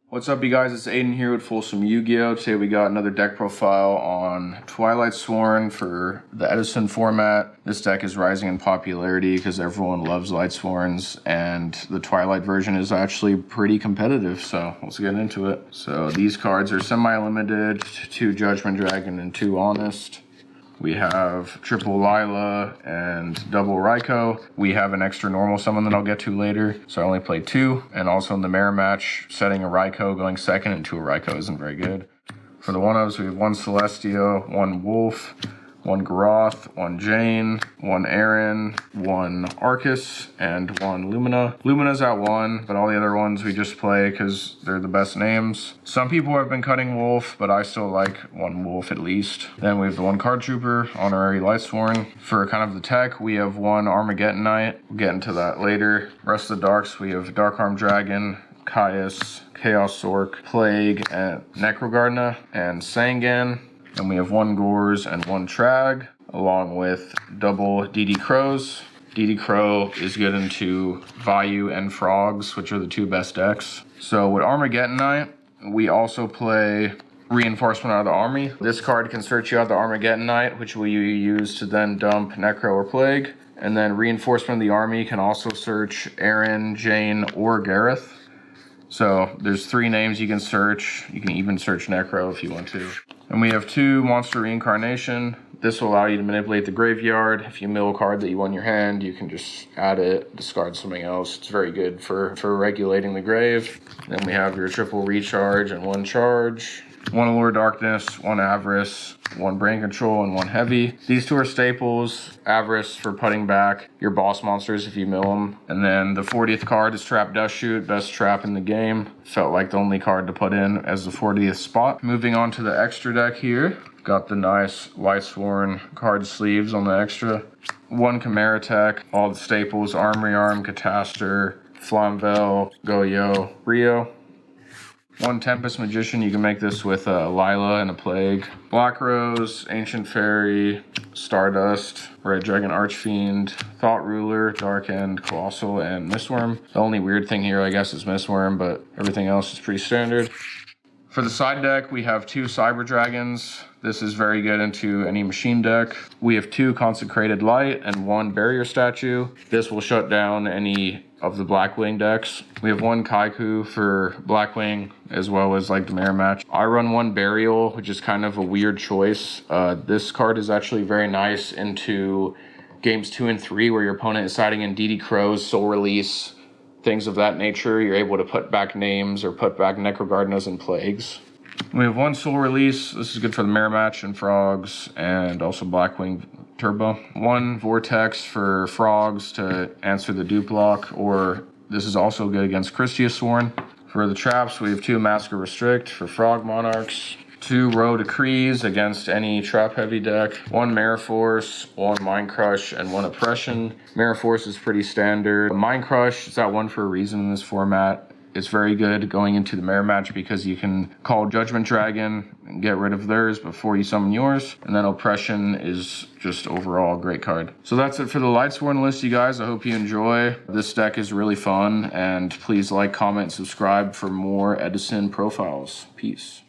What's up, you guys? It's Aiden here with Folsom Yugioh. Today we got another deck profile on Twilightsworn for the Edison format. This deck is rising in popularity because everyone loves Lightsworns, and the Twilight version is actually pretty competitive, so let's get into it. So these cards are semi-limited, 2 Judgment Dragon and 2 Honest. We have triple Lila and double Raikou. We have an extra normal summon that I'll get to later, so I only played 2. And also in the mirror match, setting a Raikou going second into a Raikou isn't very good. For the 1-ofs, we have 1 Celestia, 1 Wolf, 1 Garoth, 1 Jane, 1 Aaron, 1 Arcus, and 1 Lumina. Lumina's at 1, but all the other ones we just play because they're the best names. Some people have been cutting Wolf, but I still like 1 Wolf at least. Then we have the 1 Card Trooper, Honorary Lightsworn. For kind of the tech, we have 1 Armageddon Knight. We'll get into that later. Rest of the Darks, we have Dark Arm Dragon, Caius, Chaos Sork, Plague, and Necrogardna, and Sangan. And we have 1 Gores and 1 Trag, along with double DD Crows. DD Crow is good into Vayu and Frogs, which are the 2 best decks. So with Armageddon Knight, we also play Reinforcement out of the Army. This card can search you out the Armageddon Knight, which will you use to then dump Necro or Plague. And then Reinforcement of the Army can also search Aaron, Jane, or Gareth. So there's 3 names you can search. You can even search Necro if you want to. And we have 2 Monster Reincarnation. This will allow you to manipulate the graveyard. If you mill a card that you want in your hand, you can just add it, discard something else. It's very good for regulating the grave. Then we have your triple recharge and 1 charge. 1 Allure Darkness, 1 Avarice, 1 Brain Control, and 1 Heavy. These 2 are staples. Avarice for putting back your boss monsters if you mill them. And then the 40th card is Trap Dust Shoot, best trap in the game. Felt like the only card to put in as the 40th spot. Moving on to the extra deck here. Got the nice Lightsworn card sleeves on the extra. 1 Chimera Tech, all the staples, Armory Arm, Catastor, Flamvel, Goyo, Rio. 1 Tempest Magician, you can make this with a Lila and a Plague. Black Rose, Ancient Fairy, Stardust, Red Dragon Archfiend, Thought Ruler, Dark End, Colossal, and Mistworm. The only weird thing here, I guess, is Mistworm, but everything else is pretty standard. For the side deck, we have 2 Cyber Dragons. This is very good into any machine deck. We have 2 Consecrated Light and 1 Barrier Statue. This will shut down any of the Blackwing decks. We have 1 Kaiku for Blackwing, as well as like the mirror match. I run 1 Burial, which is kind of a weird choice. This card is actually very nice into games 2 and 3, where your opponent is siding in DD Crows, Soul Release, things of that nature. You're able to put back names or put back Necrogardnas and Plagues. We have 1 Soul Release. This is good for the mirror match and Frogs, and also Blackwing Turbo. 1 Vortex for Frogs to answer the dupe lock, or this is also good against Yugioh. For the traps, we have 2 Masker Restrict for Frog Monarchs, 2 Row Decrees against any trap heavy deck, 1 Mare Force, 1 Mind Crush, and 1 Oppression. Mare Force is pretty standard. Mind Crush is at 1 for a reason in this format. It's very good going into the mirror match because you can call Judgment Dragon and get rid of theirs before you summon yours. And then Oppression is just overall a great card. So that's it for the Lightsworn list, you guys. I hope you enjoy. This deck is really fun, and please like, comment, subscribe for more Edison profiles. Peace.